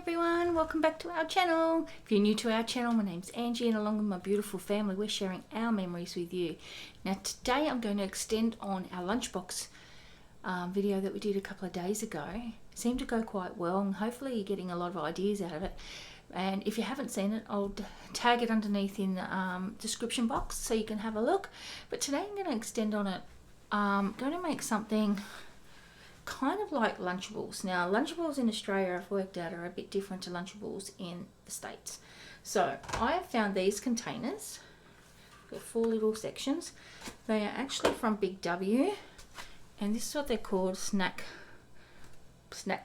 everyone, welcome back to our channel. If you're new to our channel, my name's Angie and along with my beautiful family we're sharing our memories with you. Now today I'm going to extend on our lunchbox video that we did a couple of days ago. It seemed to go quite well and hopefully you're getting a lot of ideas out of it. And if you haven't seen it, I'll tag it underneath in the description box so you can have a look. But today I'm going to extend on it. I'm going to make something kind of like Lunchables. Now Lunchables in Australia I've worked out are a bit different to Lunchables in the States. So I have found these containers. Got 4 little sections. They are actually from Big W and this is what they're called, snack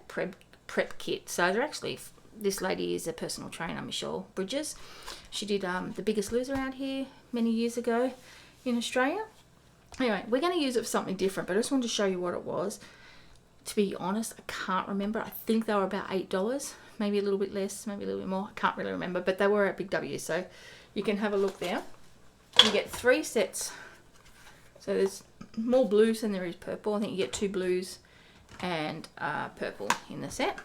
prep kit. So they're actually, this lady is a personal trainer, Michelle Bridges. She did The Biggest Loser out here many years ago in Australia. Anyway, we're going to use it for something different, but I just wanted to show you what it was. To be honest, I can't remember. I think they were about $8, maybe a little bit less, maybe a little bit more. I can't really remember, but they were at Big W, so you can have a look there. You get 3 sets. So there's more blues than there is purple. I think you get 2 blues and purple in the set.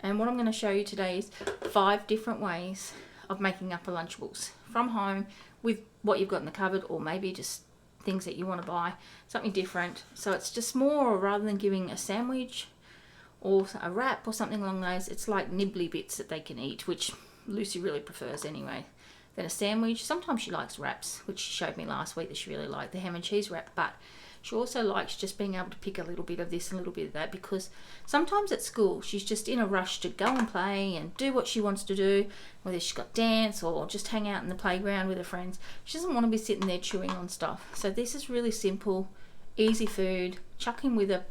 And what I'm going to show you today is 5 different ways of making up a Lunchables from home with what you've got in the cupboard, or maybe just things that you want to buy, something different. So it's just more, rather than giving a sandwich or a wrap or something along those, it's like nibbly bits that they can eat, which Lucy really prefers anyway, than a sandwich. Sometimes she likes wraps, which she showed me last week that she really liked, the ham and cheese wrap, but she also likes just being able to pick a little bit of this and a little bit of that, because sometimes at school she's just in a rush to go and play and do what she wants to do, whether she's got dance or just hang out in the playground with her friends. She doesn't want to be sitting there chewing on stuff. So this is really simple, easy food. Chuck in with a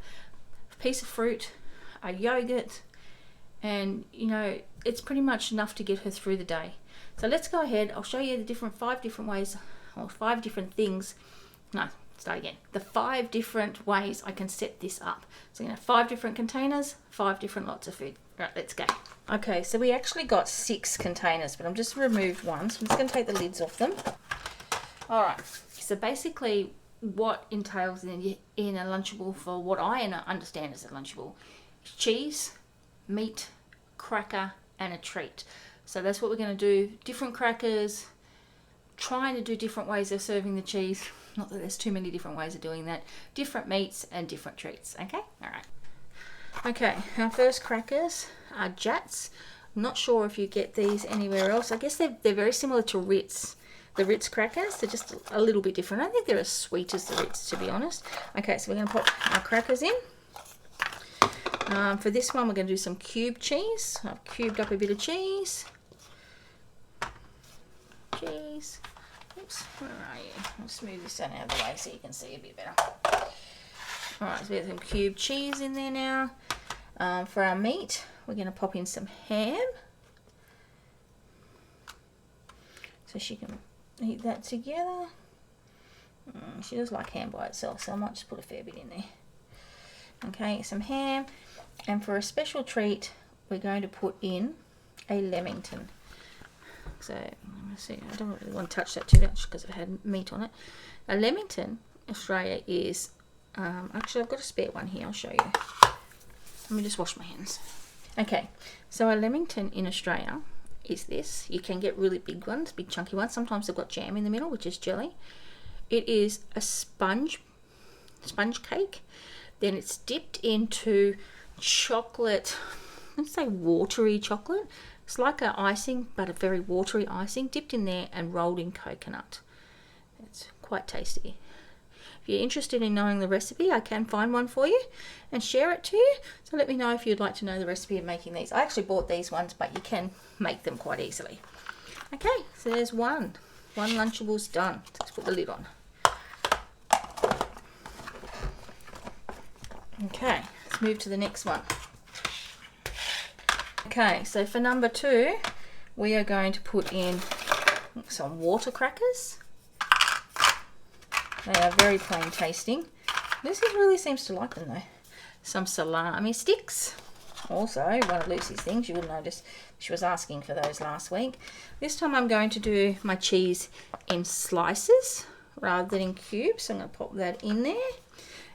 piece of fruit, a yogurt, and you know, it's pretty much enough to get her through the day. So let's go ahead. I'll show you the 5 different ways, or 5 different things. No, start again. The 5 different ways I can set this up. So I'm going to have 5 different containers, 5 different lots of food. Right, let's go. Okay, so we actually got 6 containers, but I'm just removed one. So I'm just going to take the lids off them. All right, so basically what entails in a Lunchable, for what I understand as a Lunchable, is cheese, meat, cracker, and a treat. So that's what we're going to do. Different crackers, trying to do different ways of serving the cheese. Not that there's too many different ways of doing that. Different meats and different treats. Okay? All right. Okay, our first crackers are Jats. I'm not sure if you get these anywhere else. I guess they're very similar to Ritz. The Ritz crackers, they're just a little bit different. I don't think they're as sweet as the Ritz, to be honest. Okay, so we're going to pop our crackers in. For this one, we're going to do some cube cheese. I've cubed up a bit of cheese. Oops, where are you? I'll smooth this down out of the way so you can see a bit better. Alright, so we have some cubed cheese in there now. For our meat, we're going to pop in some ham. So she can eat that together. She does like ham by itself, so I might just put a fair bit in there. Okay, some ham. And for a special treat, we're going to put in a Lamington. So, let's see, I don't really want to touch that too much because it had meat on it. A Lamington, Australia, is, actually I've got a spare one here, I'll show you. Let me just wash my hands. Okay, so a Lamington in Australia is this. You can get really big ones, big chunky ones. Sometimes they've got jam in the middle, which is jelly. It is a sponge cake. Then it's dipped into chocolate, let's say watery chocolate. It's like an icing, but a very watery icing, dipped in there and rolled in coconut. It's quite tasty. If you're interested in knowing the recipe, I can find one for you and share it to you. So let me know if you'd like to know the recipe of making these. I actually bought these ones, but you can make them quite easily. Okay, so there's one. One Lunchable's done. Let's put the lid on. Okay, let's move to the next one. Okay, so for number 2, we are going to put in some water crackers. They are very plain tasting. Lucy really seems to like them though. Some salami sticks. Also, one of Lucy's things, you will notice she was asking for those last week. This time I'm going to do my cheese in slices rather than in cubes. So I'm going to pop that in there.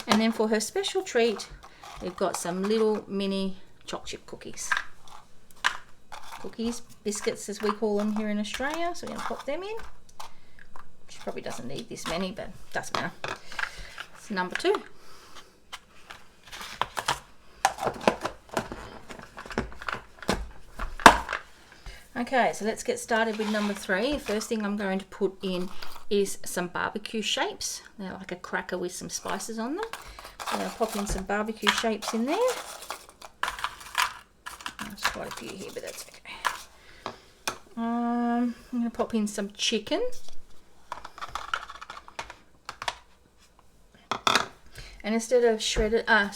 And then for her special treat, we've got some little mini chocolate chip cookies. cookies, biscuits as we call them here in Australia. So we're going to pop them in. She probably doesn't need this many, but doesn't matter. It's number 2. Okay, so let's get started with number 3. The first thing I'm going to put in is some barbecue shapes. They're like a cracker with some spices on them. So I'm going to pop in some barbecue shapes in there. There's quite a few here, but that's okay. I'm going to pop in some chicken. And instead of shredded, I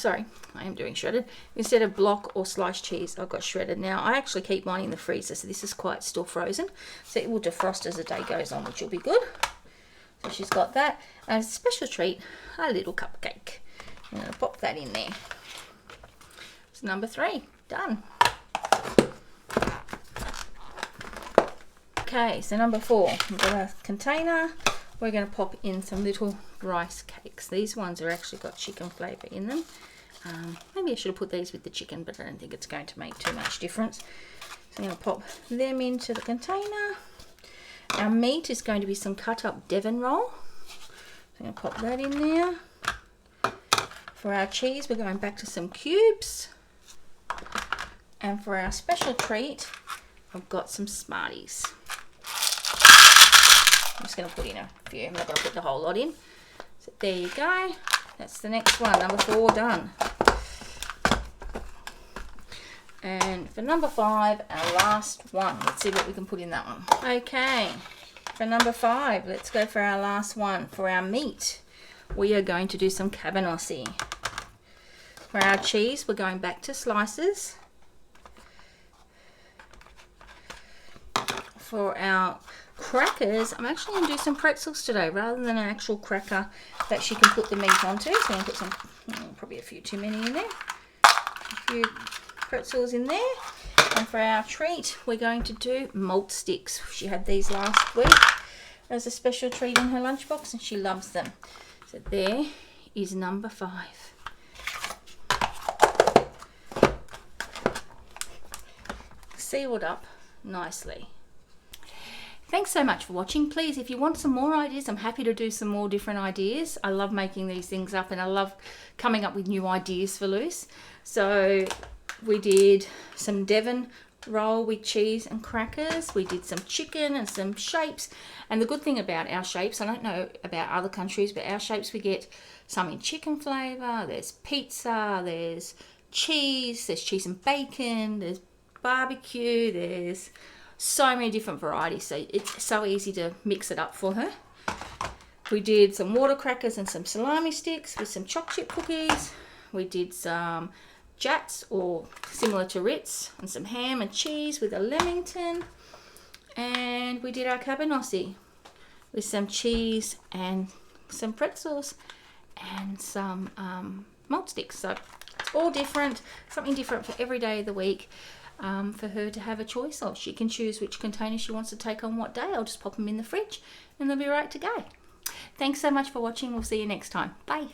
am doing shredded. Instead of block or sliced cheese, I've got shredded. Now, I actually keep mine in the freezer, so this is quite still frozen. So it will defrost as the day goes on, which will be good. So she's got that. And as a special treat, a little cupcake. I'm going to pop that in there. It's number 3. Done. Okay, so number 4. We've got a container. We're going to pop in some little rice cakes. These ones are actually got chicken flavour in them. Maybe I should have put these with the chicken, but I don't think it's going to make too much difference. So I'm going to pop them into the container. Our meat is going to be some cut up Devon roll. So I'm going to pop that in there. For our cheese, we're going back to some cubes. And for our special treat, I've got some Smarties. I'm just going to put in a few. I'm not going to put the whole lot in. So there you go. That's the next one. Number 4 done. And for number 5, our last one. Let's see what we can put in that one. Okay. For number 5, let's go for our last one. For our meat, we are going to do some cabanossi. For our cheese, we're going back to slices. For our crackers, I'm actually going to do some pretzels today rather than an actual cracker that she can put the meat onto. So I'm going to put some, probably a few too many in there. A few pretzels in there. And for our treat, we're going to do malt sticks. She had these last week as a special treat in her lunchbox and she loves them. So there is number 5. Sealed up nicely. Thanks so much for watching. Please, if you want some more ideas, I'm happy to do some more different ideas. I love making these things up and I love coming up with new ideas for Luce. So we did some Devon roll with cheese and crackers. We did some chicken and some shapes. And the good thing about our shapes, I don't know about other countries, but our shapes, we get some in chicken flavour, there's pizza, there's cheese and bacon, there's barbecue, there's so many different varieties, so it's so easy to mix it up for her. We did some water crackers and some salami sticks with some choc chip cookies. We did some jats, or similar to Ritz, and some ham and cheese with a Leamington. And we did our cabanossi with some cheese and some pretzels and some malt sticks. So it's all different, something different for every day of the week. For her to have a choice of. She can choose which container she wants to take on what day. I'll just pop them in the fridge and they'll be right to go. Thanks so much for watching. We'll see you next time. Bye.